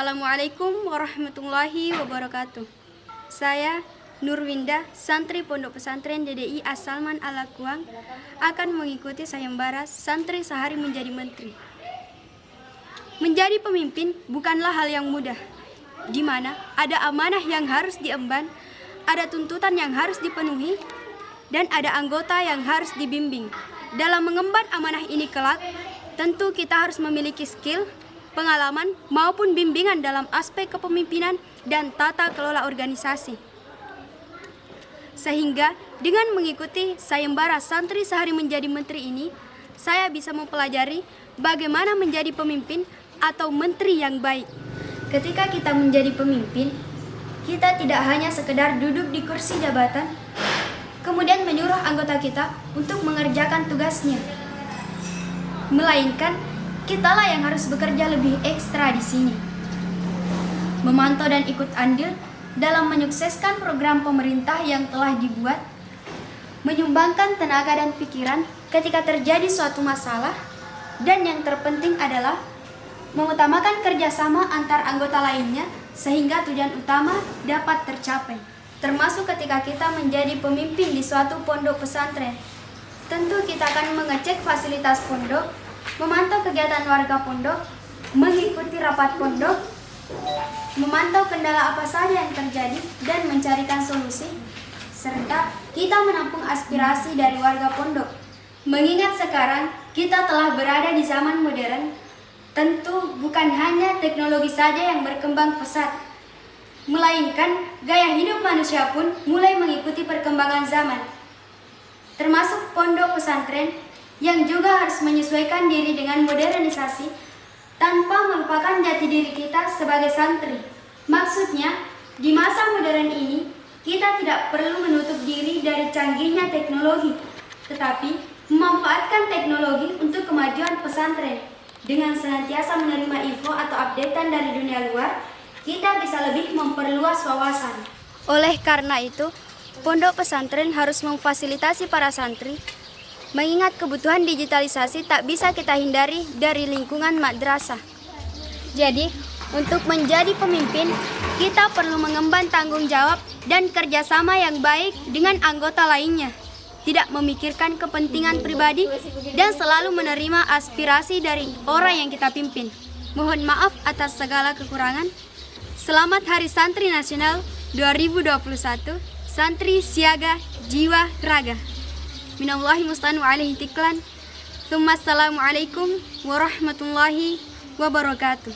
Assalamualaikum warahmatullahi wabarakatuh. Saya Nurwinda, santri Pondok Pesantren DDI As-Salman Alakuang, akan mengikuti sayembara Santri Sehari Menjadi Menteri. Menjadi pemimpin bukanlah hal yang mudah, di mana ada amanah yang harus diemban, ada tuntutan yang harus dipenuhi, dan ada anggota yang harus dibimbing. Dalam mengemban amanah ini kelak, tentu kita harus memiliki skill, pengalaman, maupun bimbingan dalam aspek kepemimpinan dan tata kelola organisasi. Sehingga dengan mengikuti sayembara Santri Sehari Menjadi Menteri ini, saya bisa mempelajari bagaimana menjadi pemimpin atau menteri yang baik. Ketika kita menjadi pemimpin, kita tidak hanya sekedar duduk di kursi jabatan, kemudian menyuruh anggota kita untuk mengerjakan tugasnya, melainkan kitalah yang harus bekerja lebih ekstra di sini, memantau dan ikut andil dalam menyukseskan program pemerintah yang telah dibuat, menyumbangkan tenaga dan pikiran ketika terjadi suatu masalah, dan yang terpenting adalah mengutamakan kerjasama antar anggota lainnya sehingga tujuan utama dapat tercapai. Termasuk ketika kita menjadi pemimpin di suatu pondok pesantren, tentu kita akan mengecek fasilitas pondok, memantau kegiatan warga pondok, mengikuti rapat pondok, memantau kendala apa saja yang terjadi dan mencarikan solusi, serta kita menampung aspirasi dari warga pondok. Mengingat sekarang kita telah berada di zaman modern, tentu bukan hanya teknologi saja yang berkembang pesat, melainkan gaya hidup manusia pun mulai mengikuti perkembangan zaman, termasuk pondok pesantren yang juga harus menyesuaikan diri dengan modernisasi tanpa melupakan jati diri kita sebagai santri. Maksudnya, di masa modern ini, kita tidak perlu menutup diri dari canggihnya teknologi, tetapi memanfaatkan teknologi untuk kemajuan pesantren. Dengan senantiasa menerima info atau updatean dari dunia luar, kita bisa lebih memperluas wawasan. Oleh karena itu, pondok pesantren harus memfasilitasi para santri. Mengingat kebutuhan digitalisasi tak bisa kita hindari dari lingkungan madrasah. Jadi, untuk menjadi pemimpin, kita perlu mengemban tanggung jawab dan kerjasama yang baik dengan anggota lainnya. Tidak memikirkan kepentingan pribadi dan selalu menerima aspirasi dari orang yang kita pimpin. Mohon maaf atas segala kekurangan. Selamat Hari Santri Nasional 2021. Santri siaga, jiwa raga. Minallahi musta'an wa alaihi tiklan. Assalamualaikum warahmatullahi wabarakatuh.